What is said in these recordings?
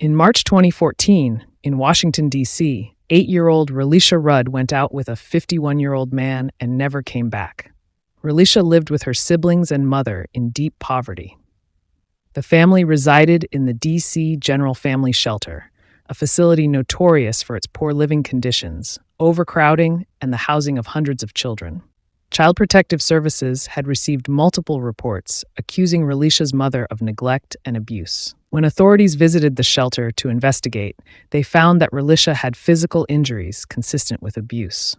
In March 2014, in Washington, D.C., 8-year-old Relisha Rudd went out with a 51-year-old man and never came back. Relisha lived with her siblings and mother in deep poverty. The family resided in the D.C. General Family Shelter, a facility notorious for its poor living conditions, overcrowding, and the housing of hundreds of children. Child Protective Services had received multiple reports accusing Relisha's mother of neglect and abuse. When authorities visited the shelter to investigate, they found that Relisha had physical injuries consistent with abuse.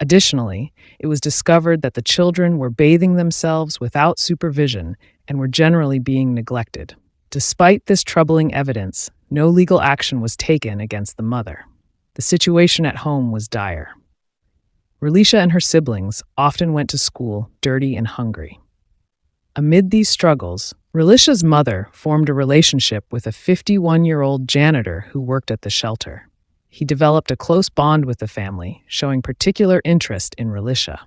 Additionally, it was discovered that the children were bathing themselves without supervision and were generally being neglected. Despite this troubling evidence, no legal action was taken against the mother. The situation at home was dire. Relisha and her siblings often went to school dirty and hungry. Amid these struggles, Relisha's mother formed a relationship with a 51-year-old janitor who worked at the shelter. He developed a close bond with the family, showing particular interest in Relisha.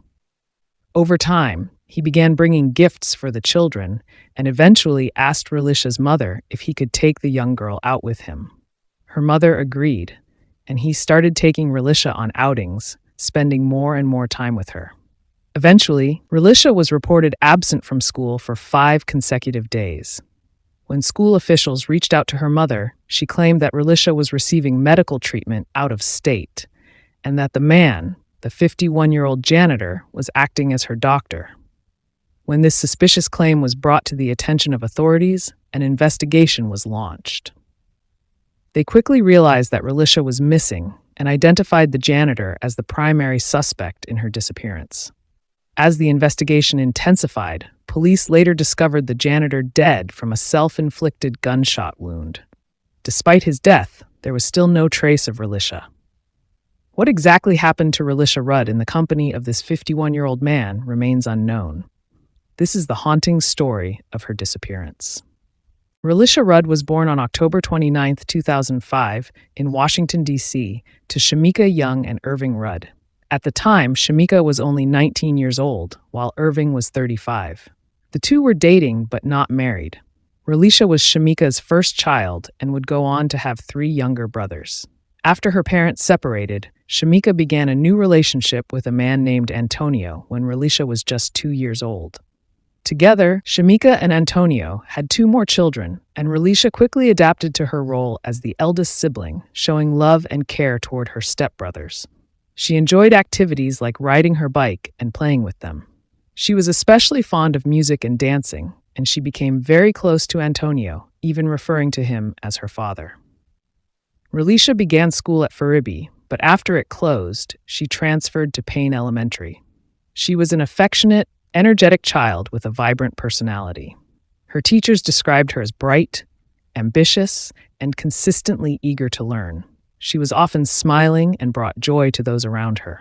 Over time, he began bringing gifts for the children and eventually asked Relisha's mother if he could take the young girl out with him. Her mother agreed, and he started taking Relisha on outings, spending more and more time with her. Eventually, Relisha was reported absent from school for 5 consecutive days. When school officials reached out to her mother, she claimed that Relisha was receiving medical treatment out of state, and that the man, the 51-year-old janitor, was acting as her doctor. When this suspicious claim was brought to the attention of authorities, an investigation was launched. They quickly realized that Relisha was missing and identified the janitor as the primary suspect in her disappearance. As the investigation intensified, police later discovered the janitor dead from a self-inflicted gunshot wound. Despite his death, there was still no trace of Relisha. What exactly happened to Relisha Rudd in the company of this 51-year-old man remains unknown. This is the haunting story of her disappearance. Relisha Rudd was born on October 29, 2005, in Washington, D.C., to Shamika Young and Irving Rudd. At the time, Shamika was only 19 years old, while Irving was 35. The two were dating but not married. Relisha was Shamika's first child and would go on to have 3 younger brothers. After her parents separated, Shamika began a new relationship with a man named Antonio when Relisha was just 2 years old. Together, Shamika and Antonio had 2 more children, and Relisha quickly adapted to her role as the eldest sibling, showing love and care toward her stepbrothers. She enjoyed activities like riding her bike and playing with them. She was especially fond of music and dancing, and she became very close to Antonio, even referring to him as her father. Relisha began school at Faribi, but after it closed, she transferred to Payne Elementary. She was an affectionate, energetic child with a vibrant personality. Her teachers described her as bright, ambitious, and consistently eager to learn. She was often smiling and brought joy to those around her.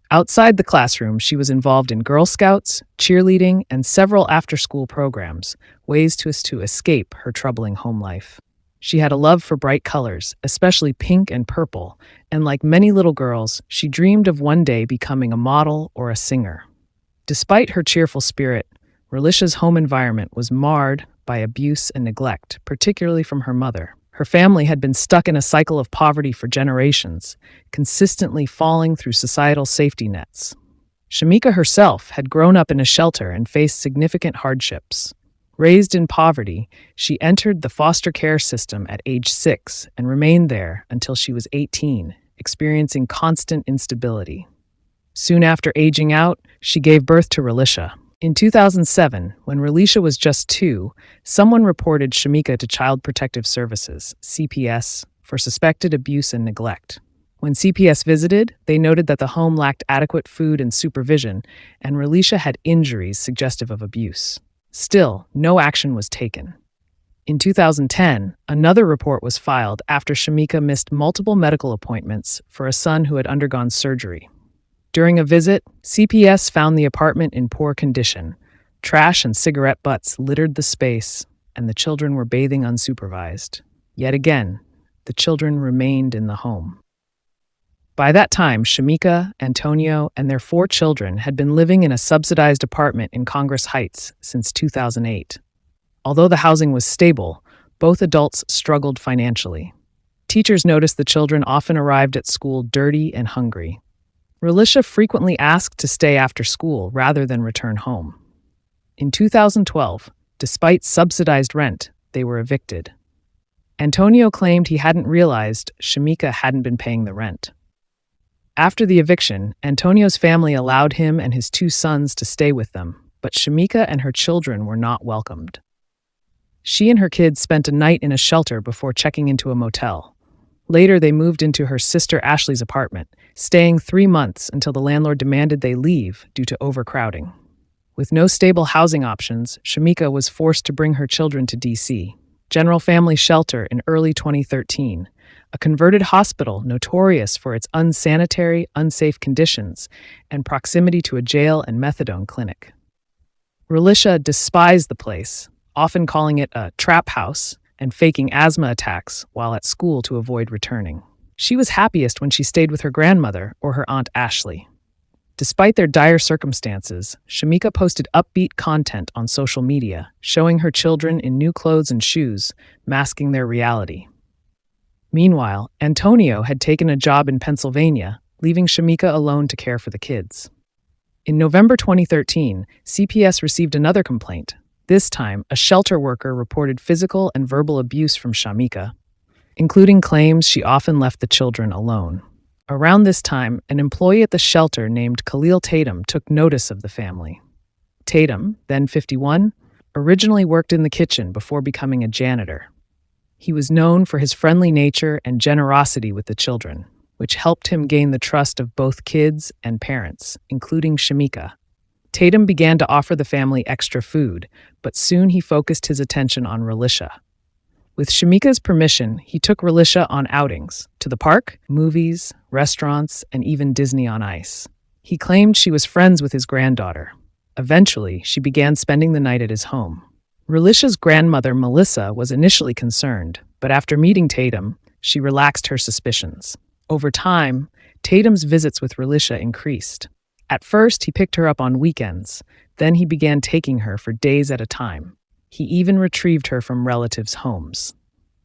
Outside the classroom, she was involved in Girl Scouts, cheerleading, and several after-school programs, ways to escape her troubling home life. She had a love for bright colors, especially pink and purple, and like many little girls, she dreamed of one day becoming a model or a singer. Despite her cheerful spirit, Relisha's home environment was marred by abuse and neglect, particularly from her mother. Her family had been stuck in a cycle of poverty for generations, consistently falling through societal safety nets. Shamika herself had grown up in a shelter and faced significant hardships. Raised in poverty, she entered the foster care system at age 6 and remained there until she was 18, experiencing constant instability. Soon after aging out, she gave birth to Relisha. In 2007, when Relisha was just 2, someone reported Shamika to Child Protective Services, CPS, for suspected abuse and neglect. When CPS visited, they noted that the home lacked adequate food and supervision, and Relisha had injuries suggestive of abuse. Still, no action was taken. In 2010, another report was filed after Shamika missed multiple medical appointments for a son who had undergone surgery. During a visit, CPS found the apartment in poor condition. Trash and cigarette butts littered the space, and the children were bathing unsupervised. Yet again, the children remained in the home. By that time, Shamika, Antonio, and their 4 children had been living in a subsidized apartment in Congress Heights since 2008. Although the housing was stable, Both adults struggled financially. Teachers noticed the children often arrived at school dirty and hungry. Relisha frequently asked to stay after school rather than return home. In 2012, despite subsidized rent, they were evicted. Antonio claimed he hadn't realized Shamika hadn't been paying the rent. After the eviction, Antonio's family allowed him and his 2 sons to stay with them, but Shamika and her children were not welcomed. She and her kids spent a night in a shelter before checking into a motel. Later, they moved into her sister Ashley's apartment, staying 3 months until the landlord demanded they leave due to overcrowding. With no stable housing options, Shamika was forced to bring her children to D.C. General Family Shelter in early 2013, a converted hospital notorious for its unsanitary, unsafe conditions and proximity to a jail and methadone clinic. Relisha despised the place, often calling it a trap house and faking asthma attacks while at school to avoid returning. She was happiest when she stayed with her grandmother or her Aunt Ashley. Despite their dire circumstances, Shamika posted upbeat content on social media, showing her children in new clothes and shoes, masking their reality. Meanwhile, Antonio had taken a job in Pennsylvania, leaving Shamika alone to care for the kids. In November 2013, CPS received another complaint. This time, a shelter worker reported physical and verbal abuse from Shamika, including claims she often left the children alone. Around this time, an employee at the shelter named Khalil Tatum took notice of the family. Tatum, then 51, originally worked in the kitchen before becoming a janitor. He was known for his friendly nature and generosity with the children, which helped him gain the trust of both kids and parents, including Shamika. Tatum began to offer the family extra food, but soon he focused his attention on Relisha. With Shamika's permission, he took Relisha on outings, to the park, movies, restaurants, and even Disney on Ice. He claimed she was friends with his granddaughter. Eventually, she began spending the night at his home. Relisha's grandmother, Melissa, was initially concerned, but after meeting Tatum, she relaxed her suspicions. Over time, Tatum's visits with Relisha increased. At first, he picked her up on weekends. Then he began taking her for days at a time. He even retrieved her from relatives' homes.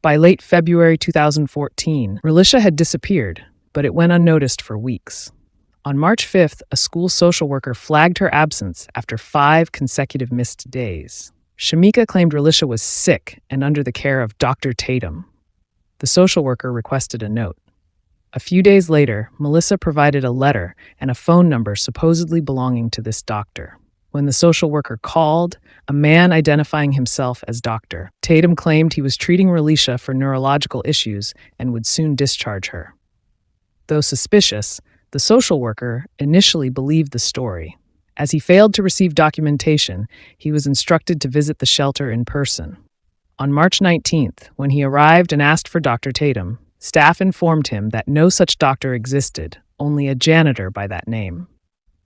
By late February 2014, Relisha had disappeared, but it went unnoticed for weeks. On March 5th, a school social worker flagged her absence after 5 consecutive missed days. Shamika claimed Relisha was sick and under the care of Dr. Tatum. The social worker requested a note. A few days later, Melissa provided a letter and a phone number supposedly belonging to this doctor. When the social worker called, a man identifying himself as Dr. Tatum claimed he was treating Relisha for neurological issues and would soon discharge her. Though suspicious, the social worker initially believed the story. As he failed to receive documentation, he was instructed to visit the shelter in person. On March 19th, when he arrived and asked for Dr. Tatum, staff informed him that no such doctor existed, only a janitor by that name.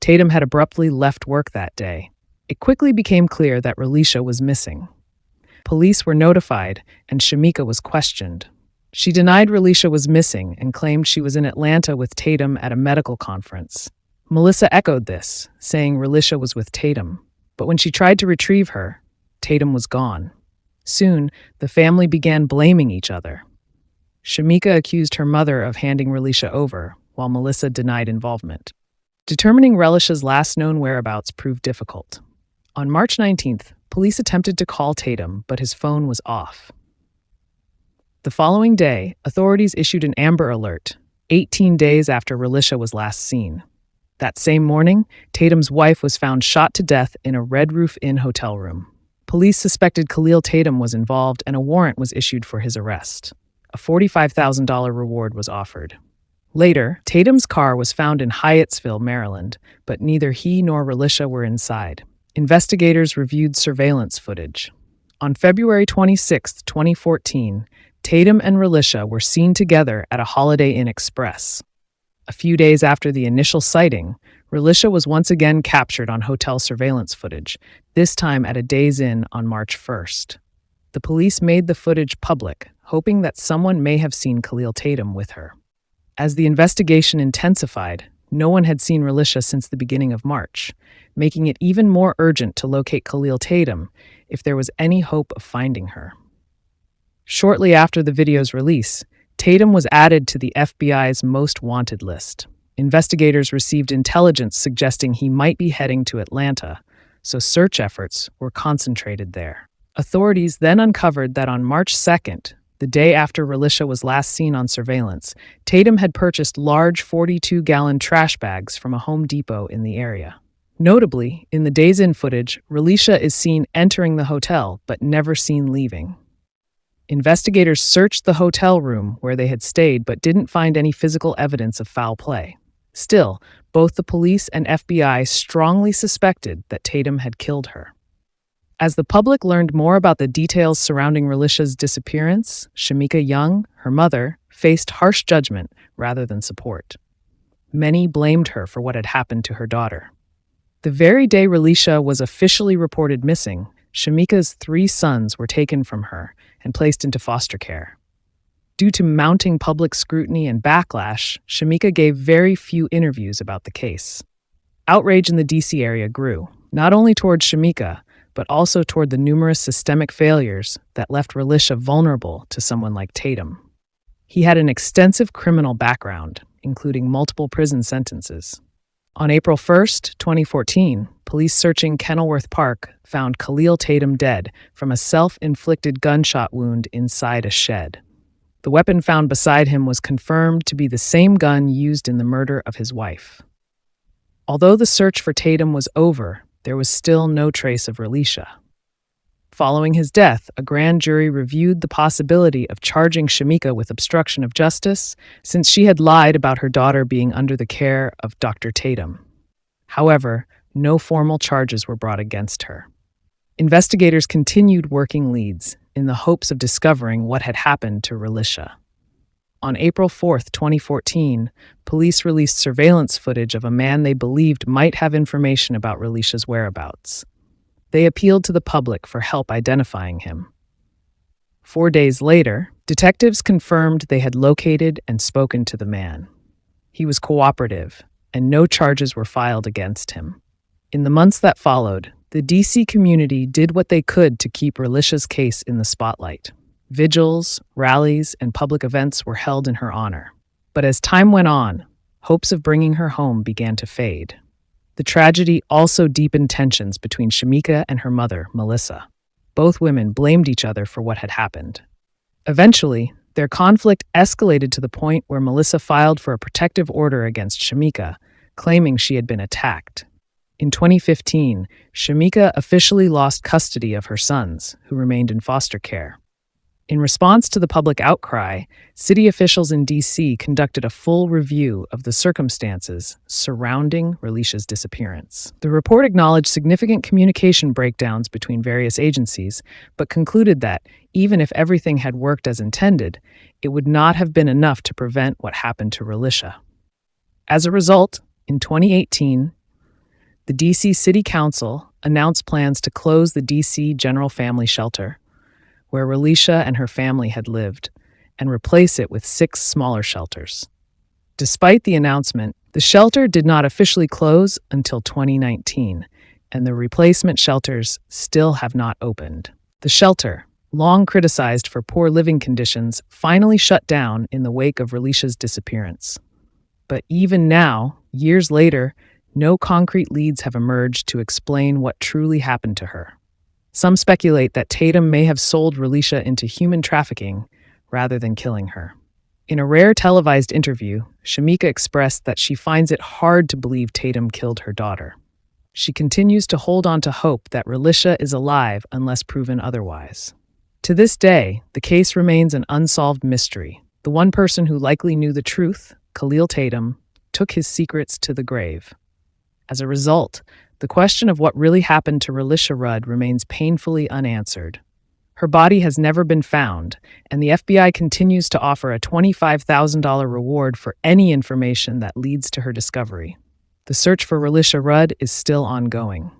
Tatum had abruptly left work that day. It quickly became clear that Relisha was missing. Police were notified, and Shamika was questioned. She denied Relisha was missing and claimed she was in Atlanta with Tatum at a medical conference. Melissa echoed this, saying Relisha was with Tatum. But when she tried to retrieve her, Tatum was gone. Soon, the family began blaming each other. Shamika accused her mother of handing Relisha over, while Melissa denied involvement. Determining Relisha's last known whereabouts proved difficult. On March 19th, police attempted to call Tatum, but his phone was off. The following day, authorities issued an Amber Alert, 18 days after Relisha was last seen. That same morning, Tatum's wife was found shot to death in a Red Roof Inn hotel room. Police suspected Khalil Tatum was involved and a warrant was issued for his arrest. A $45,000 reward was offered. Later, Tatum's car was found in Hyattsville, Maryland, but neither he nor Relisha were inside. Investigators reviewed surveillance footage. On February 26, 2014, Tatum and Relisha were seen together at a Holiday Inn Express. A few days after the initial sighting, Relisha was once again captured on hotel surveillance footage, this time at a Days Inn on March 1st. The police made the footage public, hoping that someone may have seen Khalil Tatum with her. As the investigation intensified, no one had seen Relisha since the beginning of March, making it even more urgent to locate Khalil Tatum if there was any hope of finding her. Shortly after the video's release, Tatum was added to the FBI's most wanted list. Investigators received intelligence suggesting he might be heading to Atlanta, so search efforts were concentrated there. Authorities then uncovered that on March 2nd, the day after Relishia was last seen on surveillance, Tatum had purchased large 42-gallon trash bags from a Home Depot in the area. Notably, in the days-in footage, Relishia is seen entering the hotel but never seen leaving. Investigators searched the hotel room where they had stayed but didn't find any physical evidence of foul play. Still, both the police and FBI strongly suspected that Tatum had killed her. As the public learned more about the details surrounding Relisha's disappearance, Shamika Young, her mother, faced harsh judgment rather than support. Many blamed her for what had happened to her daughter. The very day Relishia was officially reported missing, Shamika's 3 sons were taken from her and placed into foster care. Due to mounting public scrutiny and backlash, Shamika gave very few interviews about the case. Outrage in the D.C. area grew, not only toward Shamika, but also toward the numerous systemic failures that left Relishia vulnerable to someone like Tatum. He had an extensive criminal background, including multiple prison sentences. On April 1st, 2014, police searching Kenilworth Park found Khalil Tatum dead from a self-inflicted gunshot wound inside a shed. The weapon found beside him was confirmed to be the same gun used in the murder of his wife. Although the search for Tatum was over, there was still no trace of Relishia. Following his death, a grand jury reviewed the possibility of charging Shamika with obstruction of justice, since she had lied about her daughter being under the care of Dr. Tatum. However, no formal charges were brought against her. Investigators continued working leads in the hopes of discovering what had happened to Relishia. On April 4th, 2014, police released surveillance footage of a man they believed might have information about Relisha's whereabouts. They appealed to the public for help identifying him. 4 days later, detectives confirmed they had located and spoken to the man. He was cooperative, and no charges were filed against him. In the months that followed, the D.C. community did what they could to keep Relisha's case in the spotlight. Vigils, rallies, and public events were held in her honor. But as time went on, hopes of bringing her home began to fade. The tragedy also deepened tensions between Shamika and her mother, Melissa. Both women blamed each other for what had happened. Eventually, their conflict escalated to the point where Melissa filed for a protective order against Shamika, claiming she had been attacked. In 2015, Shamika officially lost custody of her sons, who remained in foster care. In response to the public outcry, city officials in D.C. conducted a full review of the circumstances surrounding Relisha's disappearance. The report acknowledged significant communication breakdowns between various agencies, but concluded that, even if everything had worked as intended, it would not have been enough to prevent what happened to Relishia. As a result, in 2018, the D.C. City Council announced plans to close the D.C. General Family Shelter, where Relishia and her family had lived, and replace it with 6 smaller shelters. Despite the announcement, the shelter did not officially close until 2019, and the replacement shelters still have not opened. The shelter, long criticized for poor living conditions, finally shut down in the wake of Relisha's disappearance. But even now, years later, no concrete leads have emerged to explain what truly happened to her. Some speculate that Tatum may have sold Relishia into human trafficking rather than killing her. In a rare televised interview, Shamika expressed that she finds it hard to believe Tatum killed her daughter. She continues to hold on to hope that Relishia is alive unless proven otherwise. To this day, the case remains an unsolved mystery. The one person who likely knew the truth, Khalil Tatum, took his secrets to the grave. As a result, the question of what really happened to Relisha Rudd remains painfully unanswered. Her body has never been found, and the FBI continues to offer a $25,000 reward for any information that leads to her discovery. The search for Relisha Rudd is still ongoing.